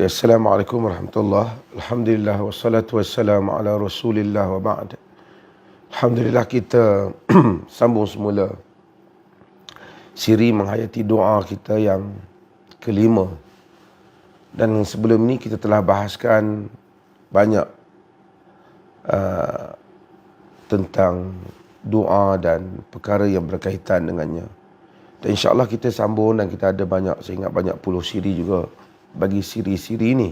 Okay, Assalamualaikum warahmatullahi. Alhamdulillah wassalatu wassalamu ala Rasulillah wa ba'd. Alhamdulillah kita sambung semula siri menghayati doa kita yang kelima. Dan sebelum ni kita telah bahaskan banyak tentang doa dan perkara yang berkaitan dengannya. Dan insya-Allah kita sambung dan kita ada banyak, saya ingat banyak puluh siri juga bagi siri-siri ini.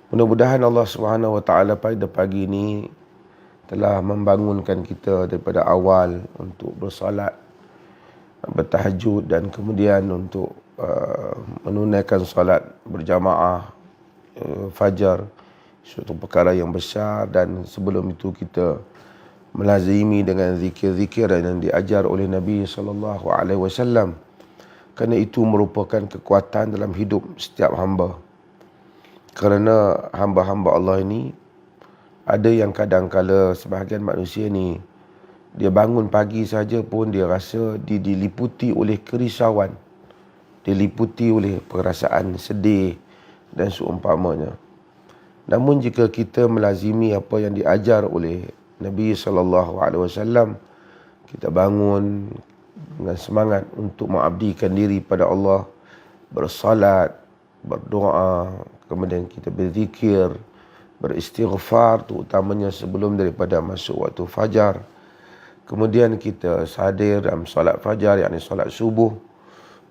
Mudah-mudahan Allah Subhanahu Wa Taala pada pagi ini telah membangunkan kita daripada awal untuk bersolat, bertahajud dan kemudian untuk menunaikan solat berjamaah fajar, suatu perkara yang besar. Dan sebelum itu kita melazimi dengan zikir-zikir yang diajar oleh Nabi sallallahu alaihi wasallam. Kerana itu merupakan kekuatan dalam hidup setiap hamba. Kerana hamba-hamba Allah ini ada yang kadang-kala sebahagian manusia ni dia bangun pagi saja pun dia rasa diliputi oleh kerisauan, diliputi oleh perasaan sedih dan seumpamanya. Namun jika kita melazimi apa yang diajar oleh Nabi sallallahu alaihi wasallam, kita bangun dengan semangat untuk mengabdikan diri pada Allah, bersalat, berdoa, kemudian kita berzikir, beristighfar, terutamanya sebelum daripada masuk waktu fajar. Kemudian kita hadir dalam solat fajar, yakni solat subuh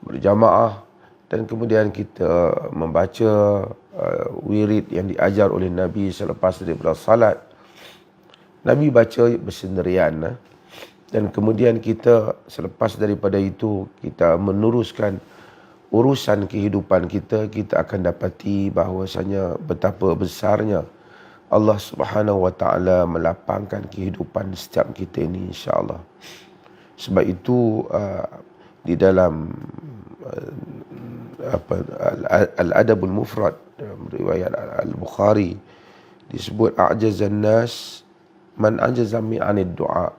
berjamaah, dan kemudian kita membaca wirid yang diajar oleh Nabi selepas daripada salat. Nabi baca bersendirian, dan kemudian kita selepas daripada itu kita meneruskan urusan kehidupan kita, kita akan dapati bahawasanya betapa besarnya Allah Subhanahu Wa Taala melapangkan kehidupan setiap kita ini, insya-Allah. Sebab itu di dalam Al-Adabul Mufrad, riwayat Al-Bukhari, disebut a'jazan nas man ajaza mi'anid du'a.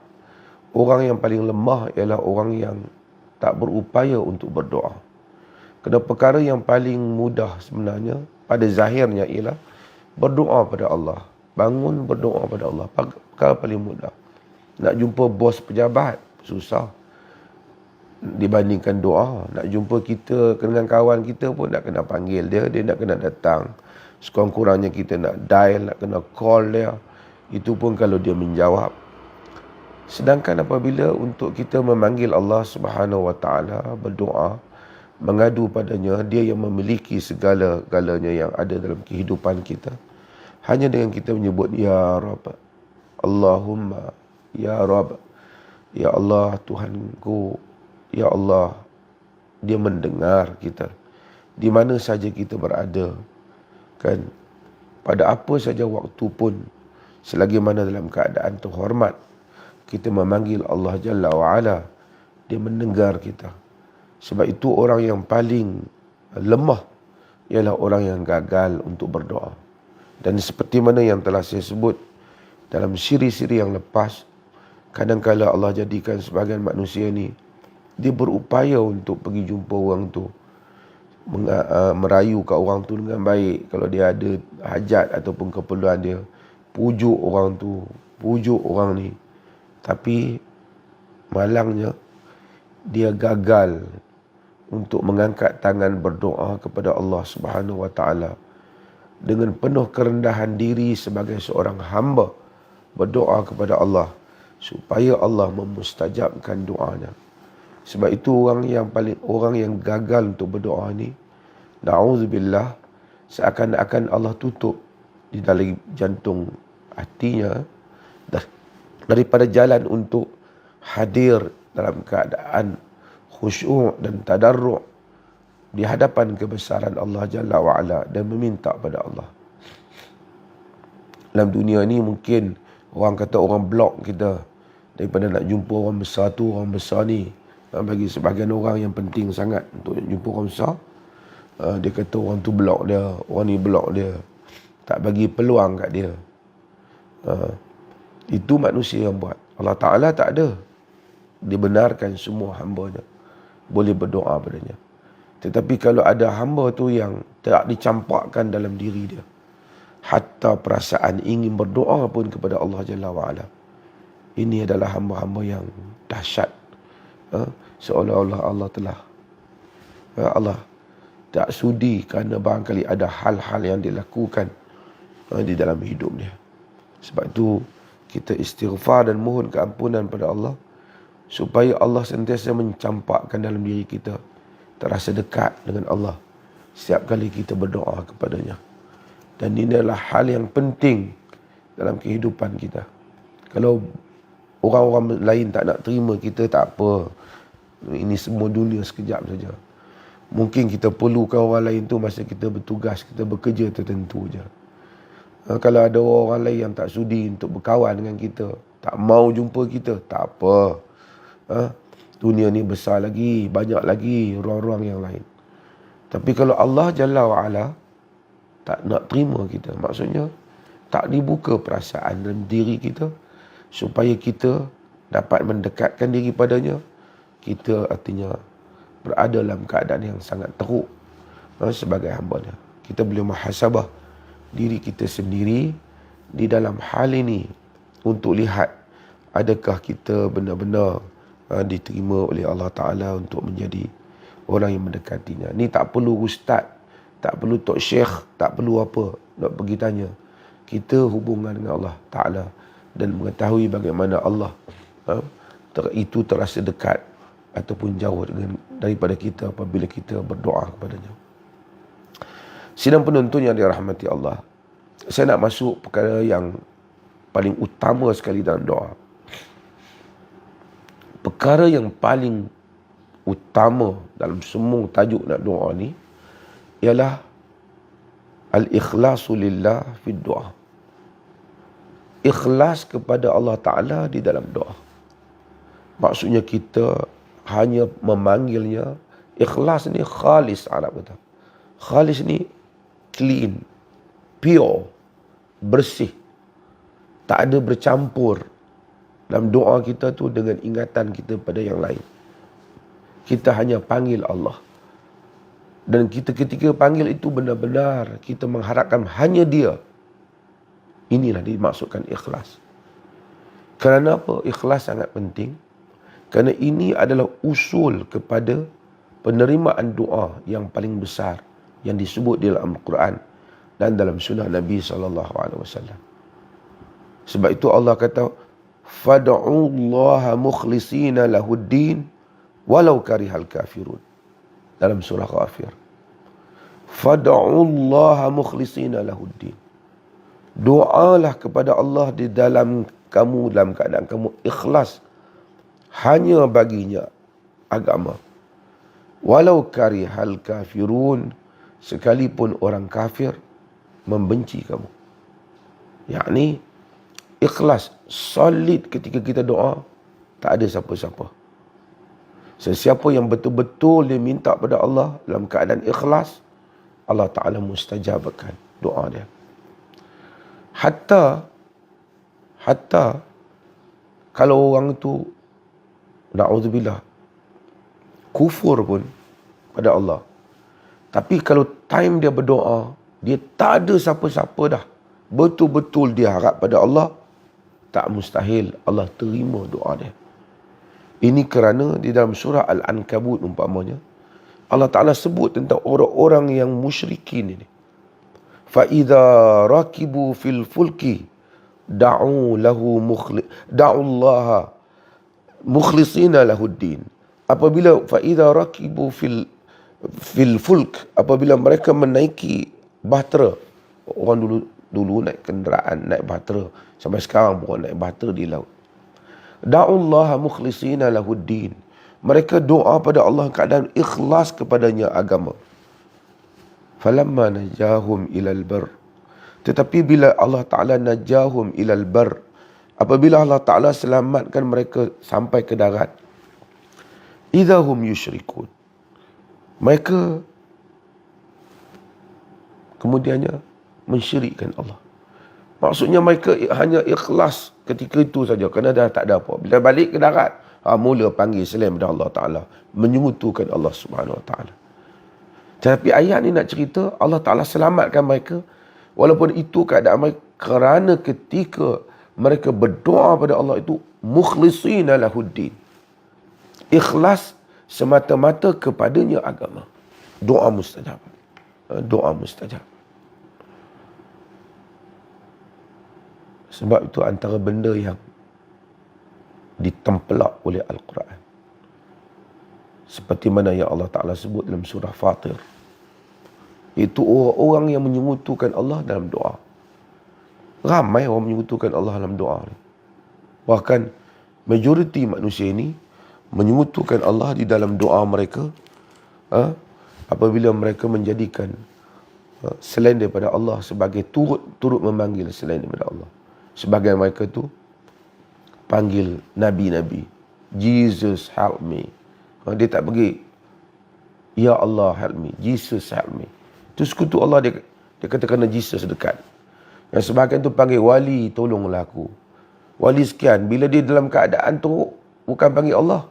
Orang yang paling lemah ialah orang yang tak berupaya untuk berdoa. Kerana perkara yang paling mudah sebenarnya pada zahirnya ialah berdoa pada Allah. Bangun berdoa pada Allah, perkara paling mudah. Nak jumpa bos pejabat susah dibandingkan doa. Nak jumpa kita dengan kawan kita pun nak kena panggil dia, dia nak kena datang. Sekurang-kurangnya kita nak dial, nak kena call dia. Itu pun kalau dia menjawab. Sedangkan apabila untuk kita memanggil Allah Subhanahu Wa Taala, berdoa, mengadu padanya, dia yang memiliki segala-galanya yang ada dalam kehidupan kita. Hanya dengan kita menyebut Ya Rabb, Allahumma Ya Rabb, Ya Allah Tuhanku, Ya Allah, dia mendengar kita di mana saja kita berada, kan, pada apa saja waktu pun, selagi mana dalam keadaan terhormat kita memanggil Allah Jalla wa'ala, dia mendengar kita. Sebab itu orang yang paling lemah ialah orang yang gagal untuk berdoa. Dan seperti mana yang telah saya sebut dalam siri-siri yang lepas, kadang-kala Allah jadikan sebagian manusia ni dia berupaya untuk pergi jumpa orang tu, merayu kat orang tu dengan baik. Kalau dia ada hajat ataupun keperluan dia, pujuk orang tu, pujuk orang ni. Tapi malangnya dia gagal untuk mengangkat tangan berdoa kepada Allah Subhanahu Wa Taala dengan penuh kerendahan diri sebagai seorang hamba, berdoa kepada Allah supaya Allah memustajabkan doanya. Sebab itu orang yang gagal untuk berdoa ni, na'udzubillah, seakan-akan Allah tutup di dalam jantung hatinya daripada jalan untuk hadir dalam keadaan khusyuk dan tadarru' di hadapan kebesaran Allah Jalla wa'ala dan meminta pada Allah. Dalam dunia ni mungkin orang kata orang blok kita daripada nak jumpa orang besar tu, orang besar ni. Bagi sebahagian orang yang penting sangat untuk jumpa orang besar, dia kata orang tu blok dia, orang ni blok dia, tak bagi peluang kat dia. Itu manusia yang buat. Allah Ta'ala tak ada. Dibenarkan semua hamba-Nya boleh berdoa padanya. Tetapi kalau ada hamba tu yang tak dicampakkan dalam diri dia, hatta perasaan ingin berdoa pun kepada Allah Jalla wa'ala, ini adalah hamba-hamba yang dahsyat. Seolah-olah Allah telah Allah tak sudi kerana barangkali ada hal-hal yang dilakukan di dalam hidup dia. Sebab itu kita istighfar dan mohon keampunan pada Allah, supaya Allah sentiasa mencampakkan dalam diri kita terasa dekat dengan Allah setiap kali kita berdoa kepadanya. Dan ini adalah hal yang penting dalam kehidupan kita. Kalau orang-orang lain tak nak terima kita, tak apa. Ini semua dunia sekejap saja. Mungkin kita perlukan orang lain tu masa kita bertugas, kita bekerja tertentu je. Kalau ada orang lain yang tak sudi untuk berkawan dengan kita, tak mau jumpa kita, tak apa. Dunia ni besar lagi, banyak lagi ruang-ruang yang lain. Tapi kalau Allah Jalla wa'ala tak nak terima kita, maksudnya tak dibuka perasaan dalam diri kita supaya kita dapat mendekatkan diri padanya, kita artinya berada dalam keadaan yang sangat teruk sebagai hamba-Nya. Kita boleh muhasabah diri kita sendiri di dalam hal ini untuk lihat adakah kita benar-benar diterima oleh Allah Ta'ala untuk menjadi orang yang mendekatinya. Ni tak perlu ustaz, tak perlu tok syekh, tak perlu apa nak pergi tanya. Kita hubungan dengan Allah Ta'ala dan mengetahui bagaimana Allah itu terasa dekat ataupun jauh daripada kita apabila kita berdoa kepadanya. Sidang penonton yang dirahmati Allah, saya nak masuk perkara yang paling utama sekali dalam doa. Perkara yang paling utama dalam semua tajuk nak doa ni ialah al-ikhlasu lillah fi doa. Ikhlas kepada Allah Ta'ala di dalam doa. Maksudnya kita hanya memanggilnya. Ikhlas ni khalis, Arab kata. Khalis ni clean, pure, bersih. Tak ada bercampur dalam doa kita tu dengan ingatan kita pada yang lain. Kita hanya panggil Allah. Dan kita ketika panggil itu benar-benar kita mengharapkan hanya Dia. Inilah dimaksudkan ikhlas. Kerana apa? Ikhlas sangat penting. Kerana ini adalah usul kepada penerimaan doa yang paling besar yang disebut di dalam Al-Quran dan dalam sunnah Nabi SAW. Sebab itu Allah kata, fad'ullaha mukhlisina lahuddin walau karihal kafirun. Dalam surah Ghafir. Fad'ullaha mukhlisina lahuddin. Doalah kepada Allah di dalam kamu, dalam keadaan kamu ikhlas hanya baginya agama. Walau karihal kafirun, sekalipun orang kafir membenci kamu. Yakni ikhlas, solid ketika kita doa, tak ada siapa-siapa. Sesiapa yang betul-betul dia minta pada Allah dalam keadaan ikhlas, Allah Ta'ala mustajabkan doa dia. Hatta kalau orang tu na'udzubillah kufur pun pada Allah, tapi kalau time dia berdoa, dia tak ada siapa-siapa dah, betul-betul dia harap pada Allah, tak mustahil Allah terima doa dia. Ini kerana di dalam surah Al-Ankabut umpamanya, Allah Ta'ala sebut tentang orang-orang yang musyrikin ini. فَإِذَا رَكِبُوا فِي الْفُلْكِ دَعُوا اللَّهَ مُخْلِصِينَ لَهُ الدِّينَ. Apabila فَإِذَا رَكِبُوا فِي الْفُلْكِ, apabila mereka menaiki bahtera. Orang dulu naik kenderaan, naik bahtera. Sampai sekarang pun naik bahtera di laut. دَعُوا اللَّهَ مُخْلِصِينَ لَهُ الدِّينَ. Mereka doa pada Allah keadaan ikhlas kepadanya agama. Falamma najahum ilal bar. Tetapi bila Allah Ta'ala najahum ilal bar, apabila Allah Ta'ala selamatkan mereka sampai ke darat, idahum yusyrikun. Mereka kemudiannya mensyirikkan Allah. Maksudnya mereka hanya ikhlas ketika itu saja, kerana dah tak ada apa. Bila balik ke darat, mula panggil selain pada Allah Ta'ala, menyekutukan Allah Subhanahu Wa Ta'ala. Tapi ayat ni nak cerita Allah Ta'ala selamatkan mereka. Walaupun itu keadaan mereka, kerana ketika mereka berdoa pada Allah itu mukhlisina lahuddin. Ikhlas semata-mata kepadanya agama. Doa mustajab. Doa mustajab. Sebab itu antara benda yang ditempelak oleh Al-Quran. Seperti mana yang Allah Ta'ala sebut dalam surah Fatir. Itu orang-orang yang menyekutukan Allah dalam doa. Ramai orang menyekutukan Allah dalam doa. Bahkan majoriti manusia ini menyekutukan Allah di dalam doa mereka apabila mereka menjadikan selain daripada Allah sebagai turut memanggil selain daripada Allah. Sebagian mereka tu panggil Nabi-Nabi. Jesus help me. Dia tak pergi Ya Allah help me. Jesus help me. Itu sekutu Allah, dia kata kerana Jesus dekat. Yang sebahagian tu panggil wali, tolonglah aku. Wali sekian, bila dia dalam keadaan tu bukan panggil Allah,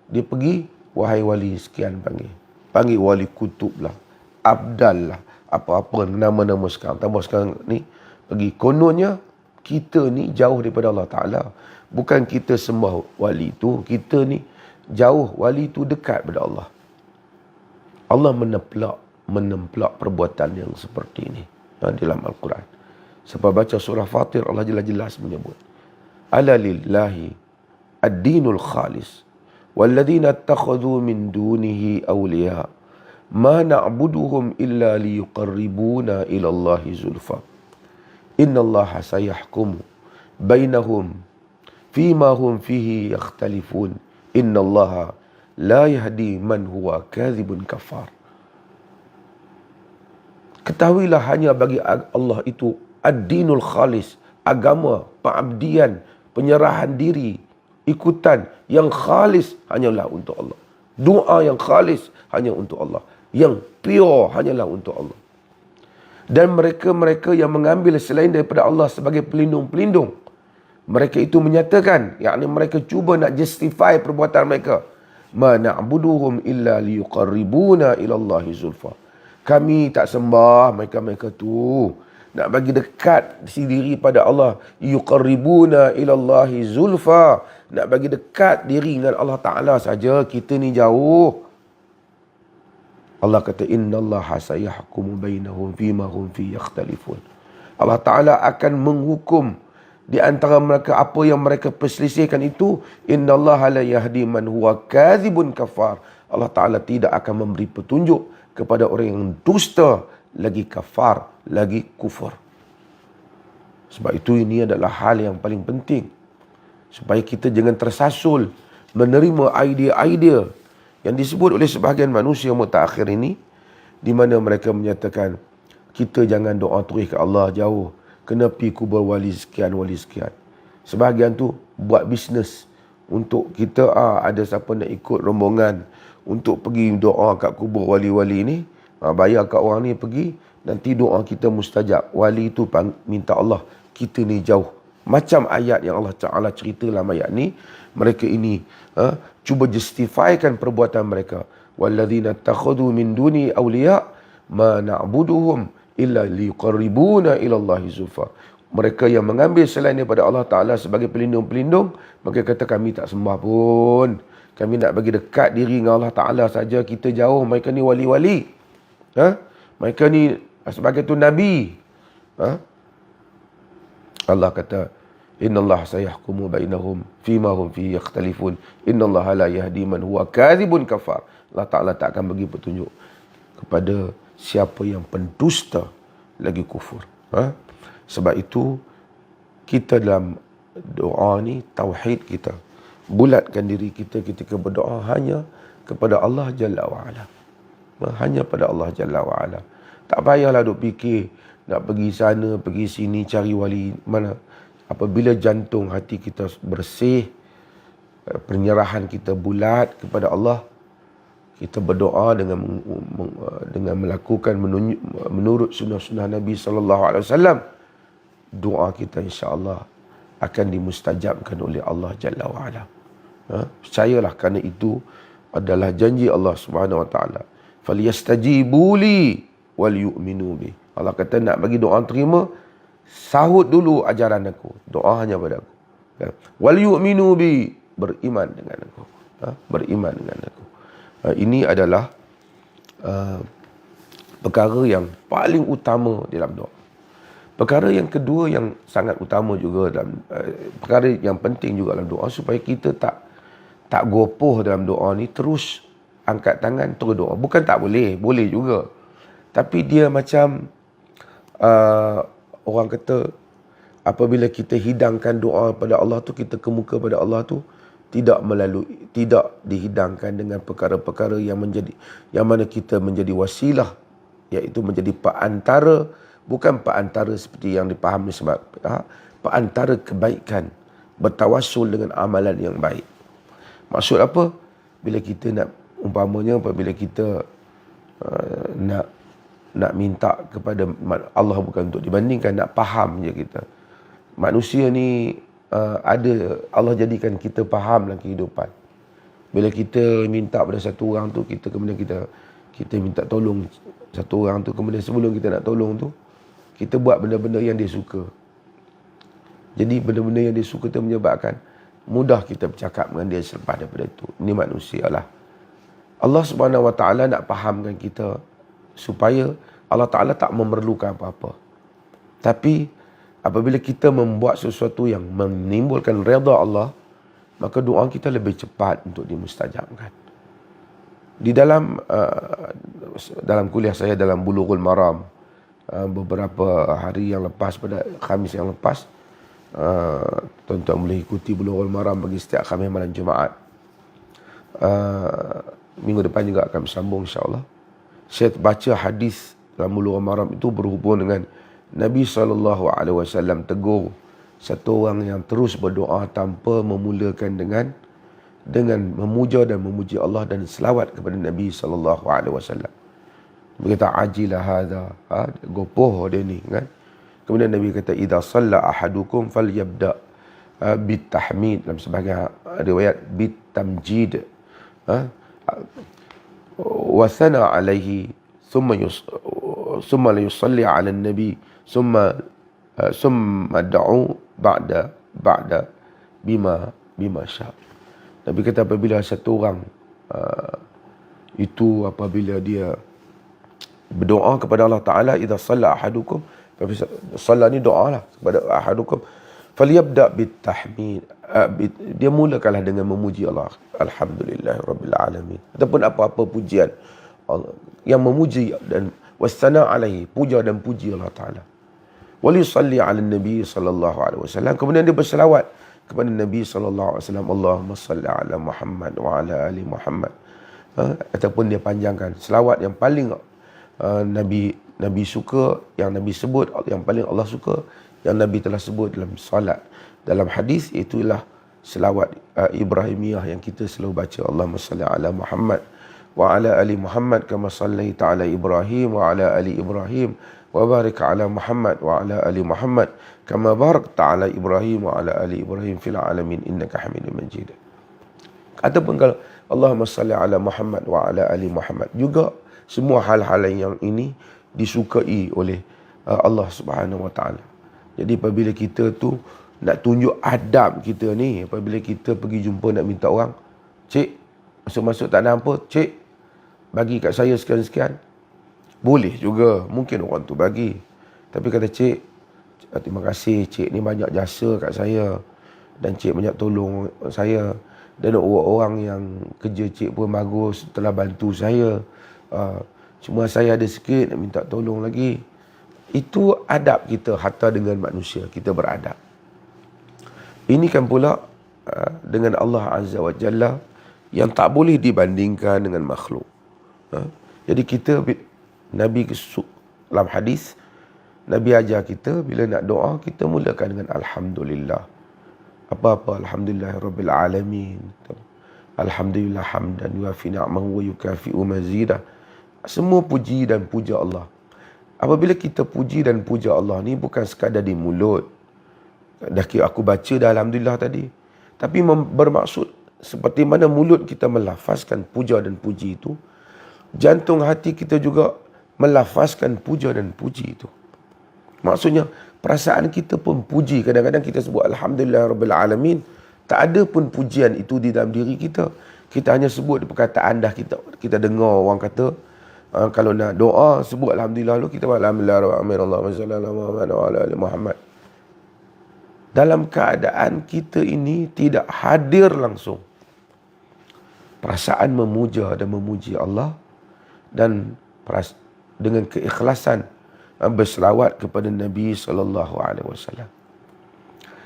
dia pergi wahai wali sekian panggil. Panggil wali kutub lah, Abdal lah, apa-apa nama-nama sekarang. Tambah sekarang ni pergi. Kononnya kita ni jauh daripada Allah Ta'ala. Bukan kita sembah wali tu, kita ni jauh, wali tu dekat pada Allah. Allah menemplak perbuatan yang seperti ini dalam Al-Quran. Sebab baca surah Fatir, Allah jelas-jelas menyebut ala lillahi ad-dinul khalis walladhina attakhadhu min dunihi awliya ma na'buduhum illa liyuqarribuna ila Allahi zulfa innallaha sayahkumu bainahum fima hum fihi yakhtalifun innallaha la yahdi man huwa kadhibun kafar. Ketahuilah hanya bagi Allah itu ad-dinul khalis, agama, pengabdian, penyerahan diri, ikutan yang khalis hanyalah untuk Allah. Doa yang khalis hanya untuk Allah. Yang pure hanyalah untuk Allah. Dan mereka-mereka yang mengambil selain daripada Allah sebagai pelindung-pelindung, mereka itu menyatakan, yakni mereka cuba nak justify perbuatan mereka. Ma na'buduhum illa liyuqarribuna ila Allahi zulfa. Kami tak sembah mereka-mereka tu nak bagi dekat diri pada Allah. Yuqarribuna ilallahi zulfa. Nak bagi dekat diri dengan Allah Ta'ala saja. Kita ni jauh. Allah kata, innallaha sayahkumu bainahum fima hum fi yakhtalifun. Allah Ta'ala akan menghukum di antara mereka apa yang mereka perselisihkan itu. Innallaha la yahdi man huwa kadhibun kafar. Allah Ta'ala tidak akan memberi petunjuk kepada orang yang dusta, lagi kafar, lagi kufur. Sebab itu ini adalah hal yang paling penting. Supaya kita jangan tersasul menerima idea-idea yang disebut oleh sebahagian manusia mutakhir ini, di mana mereka menyatakan, kita jangan doa terus ke Allah jauh, kena pergi kubur wali sekian, wali sekian. Sebahagian tu buat bisnes untuk kita ada siapa nak ikut rombongan untuk pergi doa kat kubur wali-wali ni, bayar kat orang ni pergi, nanti doa kita mustajab. Wali tu minta Allah, kita ni jauh. Macam ayat yang Allah Ta'ala cerita dalam ayat ni, mereka ini cuba justifykan perbuatan mereka. Walladzina takhadhu min duni awliya ma na'buduhum illa liyuqarribuna ila Allahi zulfa. Mereka yang mengambil selain daripada Allah Ta'ala sebagai pelindung-pelindung, mereka kata kami tak sembah pun. Kami nak bagi dekat diri dengan Allah Ta'ala saja, kita jauh. Mereka ni wali-wali. Mereka ni sebagai tu Nabi. Allah kata, innallaha sayahkumu bainahum fima hum fihi yakhtalifun innallaha la yahdi man huwa kadhibun kafar. Allah Ta'ala tak akan bagi petunjuk kepada siapa yang pendusta lagi kufur. Sebab itu kita dalam doa ni, tauhid kita, bulatkan diri kita ketika berdoa hanya kepada Allah Jalla wa'ala. Hanya pada Allah Jalla wa'ala. Tak payahlah duk fikir nak pergi sana, pergi sini, cari wali mana. Apabila jantung hati kita bersih, penyerahan kita bulat kepada Allah, kita berdoa dengan melakukan menurut sunnah-sunnah Nabi SAW, doa kita insya-Allah akan dimustajabkan oleh Allah Jalla wa'ala. Percayalah, kerana itu adalah janji Allah Subhanahu Wa Taala. Falyastajibu li wal yu'minu bi. Allah kata nak bagi doa terima, sahut dulu ajaran aku. Doa hanya pada aku. Wal yu'minu bi, beriman dengan aku. Beriman dengan aku. Ini adalah perkara yang paling utama dalam doa. Perkara yang kedua yang sangat utama juga dalam perkara yang penting juga dalam doa, supaya kita tak gopoh dalam doa ni, terus angkat tangan terus doa. Bukan tak boleh, boleh juga. Tapi dia macam orang kata, apabila kita hidangkan doa pada Allah tu, kita kemuka pada Allah tu, tidak dihidangkan dengan perkara-perkara yang mana kita menjadi wasilah, iaitu menjadi perantara, bukan perantara seperti yang dipahami sebab perantara kebaikan, bertawassul dengan amalan yang baik. Maksud apa? Bila kita nak, umpamanya apabila kita nak minta kepada Allah, bukan untuk dibandingkan, nak faham je kita. Manusia ni ada, Allah jadikan kita faham dalam kehidupan. Bila kita minta pada satu orang tu, kemudian kita minta tolong satu orang tu, kemudian sebelum kita nak tolong tu, kita buat benda-benda yang dia suka. Jadi benda-benda yang dia suka tu menyebabkan mudah kita bercakap dengan dia selepas daripada itu. Ini manusia lah. Allah Subhanahu Wa Taala nak fahamkan kita supaya Allah Taala tak memerlukan apa-apa. Tapi apabila kita membuat sesuatu yang menimbulkan redha Allah, maka doa kita lebih cepat untuk dimustajabkan. Di dalam kuliah saya dalam Bulughul Maram, beberapa hari yang lepas, pada Khamis yang lepas, tuan-tuan boleh ikuti Bulughul Maram bagi setiap Khamis malam Jumaat. Minggu depan juga akan bersambung insya-Allah. Saya baca hadis dalam Bulughul Maram itu berhubung dengan Nabi SAW tegur satu orang yang terus berdoa tanpa memulakan dengan memuja dan memuji Allah dan selawat kepada Nabi SAW. Berkata ajilah hadha, gopoh dia ni kan. Kemudian Nabi kata idza shalla ahadukum falyabda bitahmid, dalam sebahagian riwayat bitamjid, wa thana alaihi thumma yusalli ala nabi thumma da'u ba'da bima sya. Nabi kata apabila satu orang itu apabila dia berdoa kepada Allah Ta'ala, idza shalla ahadukum, shalla ni doa lah kepada ahadukum, falyabda bitahmid, dia mulakanlah dengan memuji Allah, alhamdulillahirabbil alamin, ataupun apa-apa pujian Allah yang memuji, dan wasana alaihi, puja dan puji Allah Ta'ala. Walisalli ala nabi sallallahu alaihi wasallam, kemudian dia berselawat kepada Nabi sallallahu alaihi wasallam, Allahumma salli ala Muhammad wa ala ali Muhammad, ataupun dia panjangkan selawat yang paling Nabi suka, yang Nabi sebut, yang paling Allah suka, yang Nabi telah sebut dalam salat, dalam hadis, itulah selawat Ibrahimiyah yang kita selalu baca, Allahumma salli ala Muhammad wa ala ali Muhammad kama sallaita ala Ibrahim wa ala ali Ibrahim wa barik ala Muhammad wa ala ali Muhammad kama barakta ala Ibrahim wa ala ali Ibrahim fil alamin innaka Hamidum Majid. Ataupun kalau Allahumma salli ala Muhammad wa ala ali Muhammad, juga semua hal-hal yang ini disukai oleh Allah Subhanahu Wa Taala. Jadi apabila kita tu nak tunjuk adab kita ni, apabila kita pergi jumpa nak minta orang, cik, masuk-masuk tak ada apa, cik, bagi kat saya sekian-sekian. Boleh juga, mungkin orang tu bagi. Tapi kata cik, terima kasih cik ni banyak jasa kat saya, dan cik banyak tolong saya, dan orang yang kerja cik pun bagus, telah bantu saya. Cuma saya ada sikit nak minta tolong lagi. Itu adab kita hatta dengan manusia, kita beradab. Ini kan pula dengan Allah Azza wa Jalla yang tak boleh dibandingkan dengan makhluk. Jadi kita, Nabi dalam hadis, Nabi ajar kita bila nak doa, kita mulakan dengan Alhamdulillah. Apa-apa, Alhamdulillahirabbil alamin. Alhamdulillah hamdan yuafi ni'amahu wa yukafi'u mazidah. Semua puji dan puja Allah. Apabila kita puji dan puja Allah ni bukan sekadar di mulut. Dah kira aku baca dah Alhamdulillah tadi. Tapi bermaksud seperti mana mulut kita melafazkan puja dan puji itu, jantung hati kita juga melafazkan puja dan puji itu. Maksudnya, perasaan kita pun puji. Kadang-kadang kita sebut Alhamdulillah Rabbil Alamin. Tak ada pun pujian itu di dalam diri kita. Kita hanya sebut perkataan dah kita dengar orang kata, kalau nak doa, sebut Alhamdulillah dulu. Kita buat Alhamdulillah Rabbil Alamin. Dalam keadaan kita ini tidak hadir langsung perasaan memuja dan memuji Allah, dan dengan keikhlasan berselawat kepada Nabi SAW.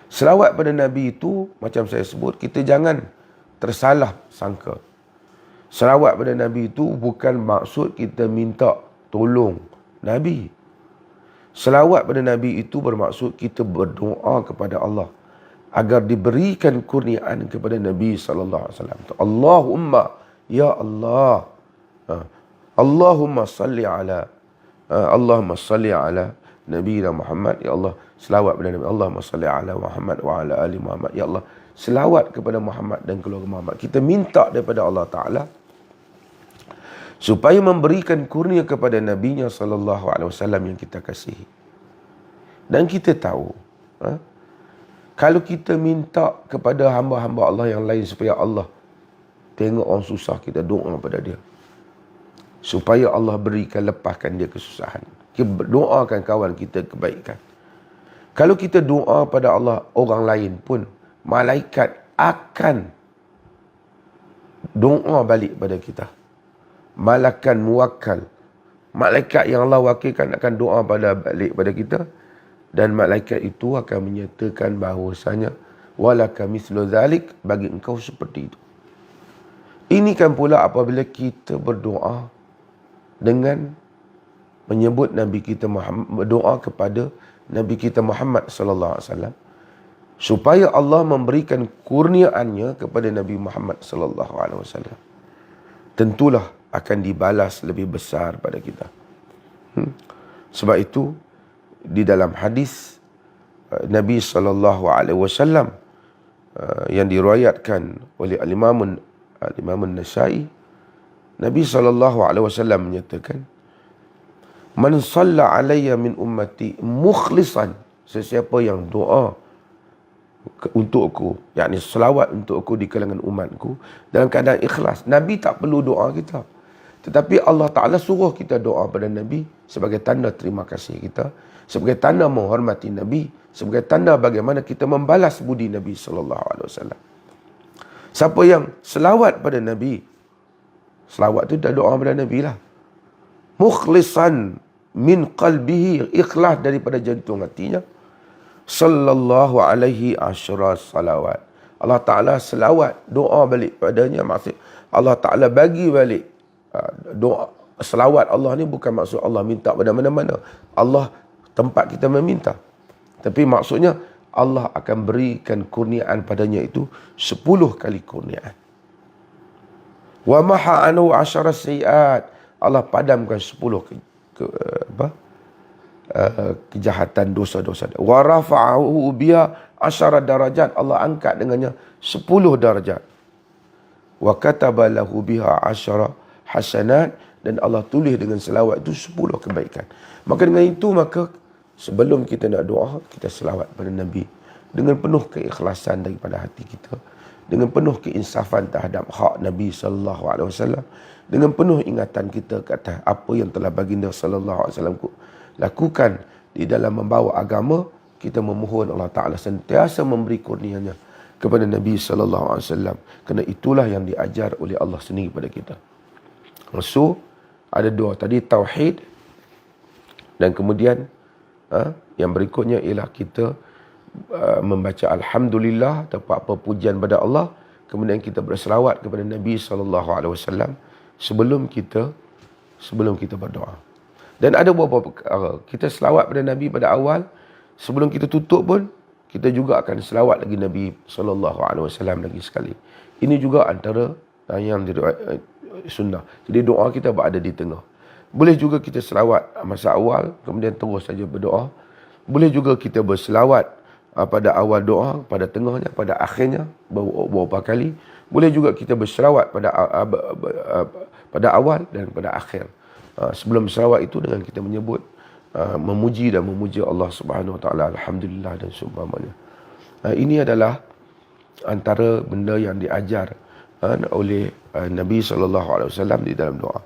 Selawat pada Nabi itu, macam saya sebut, kita jangan tersalah sangka. Selawat pada Nabi itu bukan maksud kita minta tolong Nabi. Selawat pada Nabi itu bermaksud kita berdoa kepada Allah agar diberikan kurniaan kepada Nabi SAW. Allahumma, ya Allah, Allahumma salli ala Nabi Muhammad. Ya Allah, selawat kepada Nabi. Allahumma salli ala Muhammad wa ala ali Muhammad. Ya Allah, selawat kepada Muhammad dan keluarga Muhammad. Kita minta daripada Allah Ta'ala supaya memberikan kurnia kepada Nabi-Nya SAW yang kita kasihi. Dan kita tahu, kalau kita minta kepada hamba-hamba Allah yang lain supaya Allah tengok orang susah, kita doa pada dia supaya Allah berikan, lepaskan dia kesusahan. Kita doakan kawan kita kebaikan. Kalau kita doa pada Allah orang lain pun, malaikat akan doa balik pada kita. Malakan muwakkal, malaikat yang Allah wakilkan akan doa balik pada kita, dan malaikat itu akan menyatakan bahawasanya walaka mithlu dzalik, bagi engkau seperti itu. Ini kan pula apabila kita berdoa dengan menyebut Nabi kita Muhammad, berdoa kepada Nabi kita Muhammad sallallahu alaihi wasallam supaya Allah memberikan kurniaannya kepada Nabi Muhammad sallallahu alaihi wasallam. Tentulah akan dibalas lebih besar pada kita. Sebab itu di dalam hadis Nabi sallallahu alaihi wasallam yang diriwayatkan oleh Al-Imam An-Nasa'i, Nabi sallallahu alaihi wasallam menyatakan, "Man shalla alayya min ummati mukhlishan," sesiapa yang doa untukku, yakni selawat untukku di kalangan umatku dalam keadaan ikhlas. Nabi tak perlu doa kita, tetapi Allah Ta'ala suruh kita doa pada Nabi sebagai tanda terima kasih kita, sebagai tanda menghormati Nabi, sebagai tanda bagaimana kita membalas budi Nabi SAW. Siapa yang selawat pada Nabi, selawat tu dah doa pada Nabi lah, mukhlisan min qalbihi, ikhlas daripada jantung hatinya, sallallahu alaihi asyra salawat, Allah Ta'ala selawat, doa balik padanya. Maksud Allah Ta'ala bagi balik doa. Selawat Allah ni bukan maksud Allah minta pada mana-mana, Allah tempat kita meminta, tapi maksudnya Allah akan berikan kurniaan padanya itu 10 kali kurniaan. Wa maha anhu asyara sayiat, Allah padamkan 10 kejahatan, dosa-dosa. Wa rafa'ahu biha asyara darajat, Allah angkat dengannya 10 darajat. Wa kataba lahu biha asyara hasanat, dan Allah tulis dengan selawat itu 10 kebaikan. Maka dengan itu, maka sebelum kita nak doa, kita selawat pada Nabi dengan penuh keikhlasan daripada hati kita, dengan penuh keinsafan terhadap hak Nabi sallallahu alaihi wasallam, dengan penuh ingatan kita ke atas apa yang telah baginda sallallahu alaihi wasallam lakukan di dalam membawa agama. Kita memohon Allah Ta'ala sentiasa memberi kurnianya kepada Nabi sallallahu alaihi wasallam, kerana itulah yang diajar oleh Allah sendiri kepada kita. So, ada dua tadi, tauhid, dan kemudian yang berikutnya ialah kita membaca Alhamdulillah, terdapat pujian pada Allah, kemudian kita berselawat kepada Nabi SAW sebelum kita berdoa. Dan ada beberapa perkara, kita selawat pada Nabi pada awal, sebelum kita tutup pun kita juga akan selawat lagi Nabi SAW lagi sekali. Ini juga antara yang sunnah. Jadi doa kita berada di tengah. Boleh juga kita selawat masa awal, kemudian terus saja berdoa. Boleh juga kita berselawat pada awal doa, pada tengahnya, pada akhirnya, beberapa kali. Boleh juga kita berselawat pada awal dan pada akhir. Sebelum selawat itu dengan kita menyebut, memuji dan memuji Allah Subhanahu Wa Taala, alhamdulillah dan seumpamanya. Ini adalah antara benda yang diajar oleh Nabi SAW di dalam doa.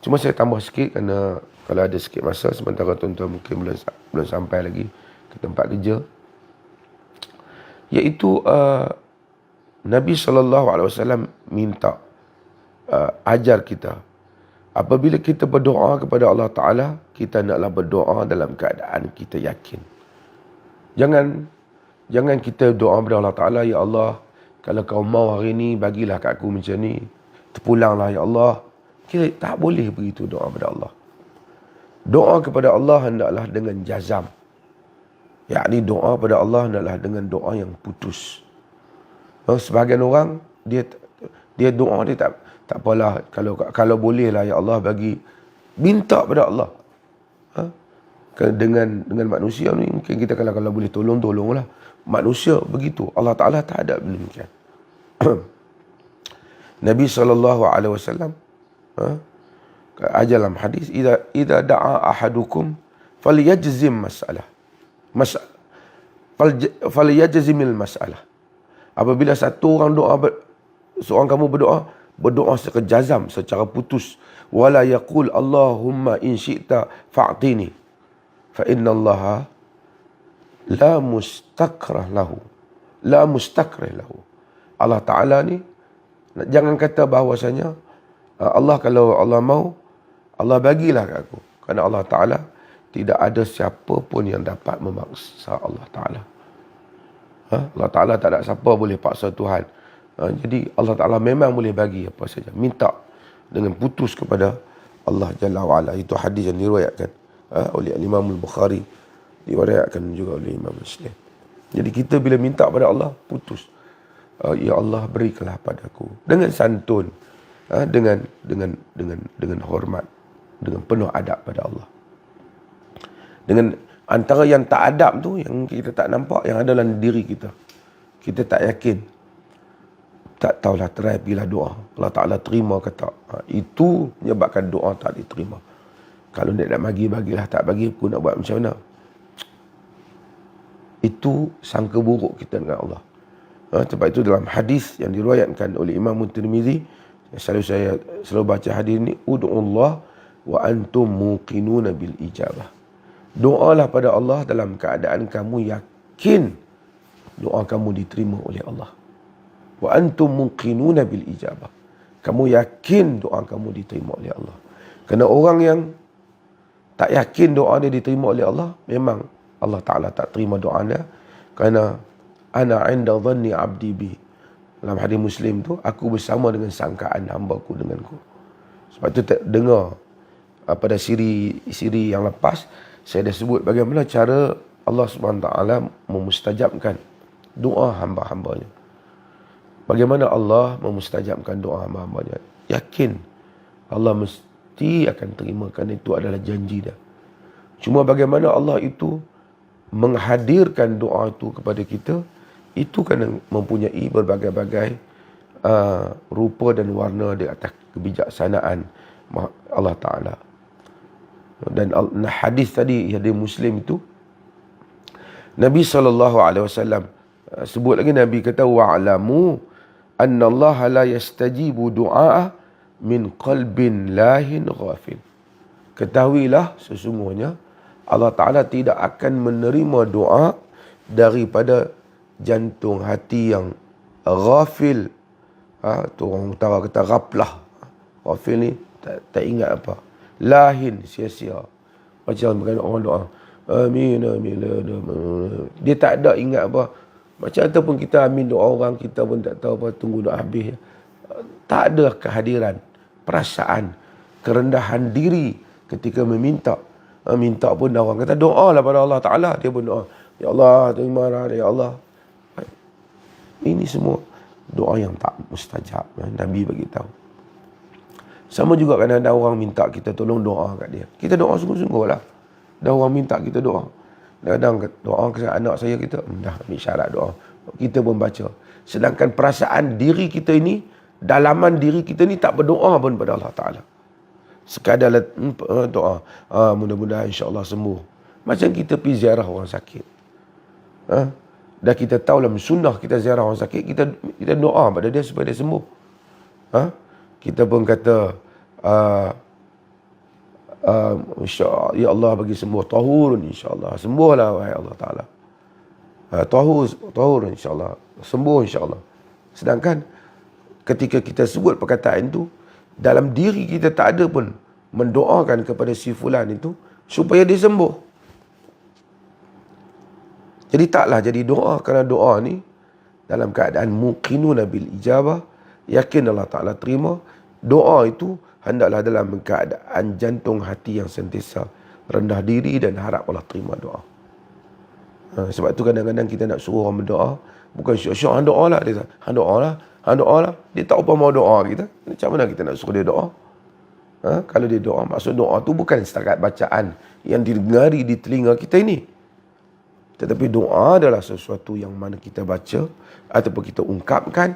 Cuma saya tambah sikit kerana kalau ada sikit masa, sementara tuan-tuan mungkin belum sampai lagi ke tempat kerja, iaitu Nabi SAW minta ajar kita, apabila kita berdoa kepada Allah Ta'ala, kita naklah berdoa dalam keadaan kita yakin. Jangan kita doa kepada Allah Ta'ala, ya Allah, kalau kau mau hari ni, bagilah kat aku macam ni, terpulanglah ya Allah. Kita tak boleh begitu doa kepada Allah. Doa kepada Allah hendaklah dengan jazam. Yakni doa kepada Allah hendaklah dengan doa yang putus. Sebahagian orang, dia doa dia tak apalah, kalau bolehlah ya Allah bagi, minta pada Allah. Dengan manusia ni mungkin kita kalau boleh tolonglah. Manusia begitu, Allah Ta'ala tak ada demikian. Nabi SAW ajar dalam hadis, idza da'a ahadukum falyajzim falyajzimil mas'alah. Apabila seorang kamu berdoa secara jazam, secara putus, wala yaqul Allahumma in syi'ta fa'tini fa inna Allaha la mustakrah lahu. Allah Ta'ala ni jangan kata bahawasanya Allah, kalau Allah mau, Allah bagilah kat aku. Kerana Allah Ta'ala tidak ada siapa pun yang dapat memaksa Allah Ta'ala. Allah Ta'ala tak ada siapa boleh paksa Tuhan. Jadi Allah Ta'ala memang boleh bagi apa saja. Minta dengan putus kepada Allah Jalla wa'ala. Itu hadis yang diriwayatkan oleh Imam Al-Bukhari, diriwayatkan juga oleh Imam Muslim. Jadi kita bila minta pada Allah, putus. Ya Allah, berikanlah padaku. Dengan santun, dengan hormat, dengan penuh adab pada Allah. Dengan antara yang tak adab tu, yang kita tak nampak, yang ada dalam diri kita, kita tak yakin, tak tahulah, try pergilah doa, Allah Ta'ala terima ke tak. Itu menyebabkan doa tak diterima. Kalau dia nak bagilah, tak bagi aku nak buat macam mana. Itu sangka buruk kita dengan Allah. Sebab itu dalam hadis yang diriwayatkan oleh Imam Tirmizi, saya selalu baca hadis ni, ud'ullah wa antum muqinuna bil ijabah. Doalah pada Allah dalam keadaan kamu yakin doa kamu diterima oleh Allah. Wa antum muqinuna bil ijabah. Kamu yakin doa kamu diterima oleh Allah. Kerana orang yang tak yakin doa dia diterima oleh Allah, memang Allah Ta'ala tak terima doa dia. Kerana ana inda dhanni abdi bi. Dalam hadis Muslim tu, aku bersama dengan sangkaan hamba-Ku denganku. Sebab tu dengar pada siri yang lepas, saya dah sebut bagaimana cara Allah SWT memustajabkan doa hamba-hambanya. Bagaimana Allah memustajabkan doa hamba-hambanya. Yakin Allah mesti akan terima, kerana itu adalah janji dia. Cuma bagaimana Allah itu menghadirkan doa itu kepada kita, itu kerana mempunyai berbagai-bagai rupa dan warna di atas kebijaksanaan Allah Ta'ala. Dan hadis tadi, hadis Muslim itu, Nabi SAW sebut lagi, Nabi kata, wa'alamu anna Allah la yastajibu du'a min qalbin lahin ghafil. Ketahuilah sesungguhnya Allah Ta'ala tidak akan menerima doa daripada jantung hati yang ghafil. Tu orang utara kata ghaflah. Ghafil ni tak ingat apa. Lahin, sia-sia. Macam orang doa, amin, amin. Dia tak ada ingat apa. Macam ataupun kita amin doa orang, kita pun tak tahu apa, tunggu doa habis. Tak ada kehadiran, perasaan, kerendahan diri ketika meminta. Minta pun orang kata doa lah pada Allah Ta'ala. Dia pun doa, ya Allah, terimalah, ya Allah. Ini semua doa yang tak mustajab. Nabi bagi tahu. Sama juga kadang-kadang orang minta kita tolong doa kat dia. Kita doa sungguh-sungguh lah. Dan orang minta kita doa. Kadang-kadang doa ke anak saya kita, dah ambil syarat doa. Kita pun baca. Sedangkan perasaan diri kita ini, dalaman diri kita ni tak berdoa pun pada Allah Ta'ala. Sekadar doa. Mudah-mudahan insyaAllah sembuh. Macam kita pergi ziarah orang sakit. Dah kita tahu dalam sunnah kita ziarah orang sakit, kita doa pada dia supaya dia sembuh. Kita pun kata, insyaAllah, ya Allah bagi sembuh. Tahurun insyaAllah. Sembuhlah wahai Allah Ta'ala. Tahur insyaAllah. Sembuh insyaAllah. Sedangkan ketika kita sebut perkataan itu, dalam diri kita tak ada pun mendoakan kepada si fulan itu supaya dia sembuh. Jadi taklah jadi doa, kerana doa ni dalam keadaan muqinuna bil ijabah, yakin Allah Ta'ala terima. Doa itu hendaklah dalam keadaan jantung hati yang sentiasa rendah diri dan harap Allah terima doa. Sebab tu kadang-kadang kita nak suruh orang berdoa, bukan syok-syok, hang doa lah. Dia kata, hang doa lah. Dia tak apa mau doa kita. Macam mana kita nak suruh dia doa? Kalau dia doa, maksud doa tu bukan setakat bacaan yang didengari di telinga kita ini. Tetapi doa adalah sesuatu yang mana kita baca ataupun kita ungkapkan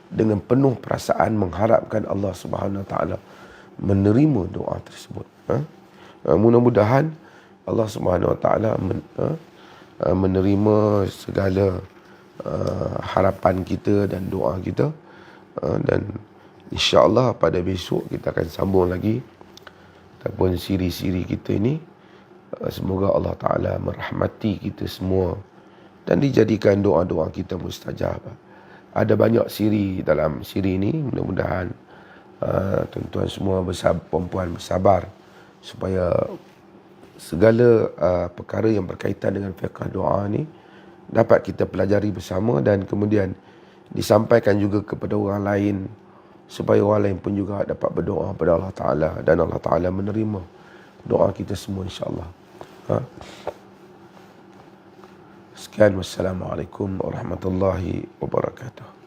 dengan penuh perasaan mengharapkan Allah Subhanahu Wa Taala menerima doa tersebut. Mudah-mudahan Allah Subhanahu Wa Taala menerima segala harapan kita dan doa kita, dan insya-Allah pada besok kita akan sambung lagi ataupun siri-siri kita ini. Semoga Allah Ta'ala merahmati kita semua dan dijadikan doa-doa kita mustajab. Ada banyak siri dalam siri ini. Mudah-mudahan tuan-tuan semua perempuan bersabar supaya segala perkara yang berkaitan dengan fiqh doa ni dapat kita pelajari bersama dan kemudian disampaikan juga kepada orang lain supaya orang lain pun juga dapat berdoa kepada Allah Ta'ala dan Allah Ta'ala menerima doa kita semua insya-Allah. Sekian, wassalamualaikum warahmatullahi wabarakatuh.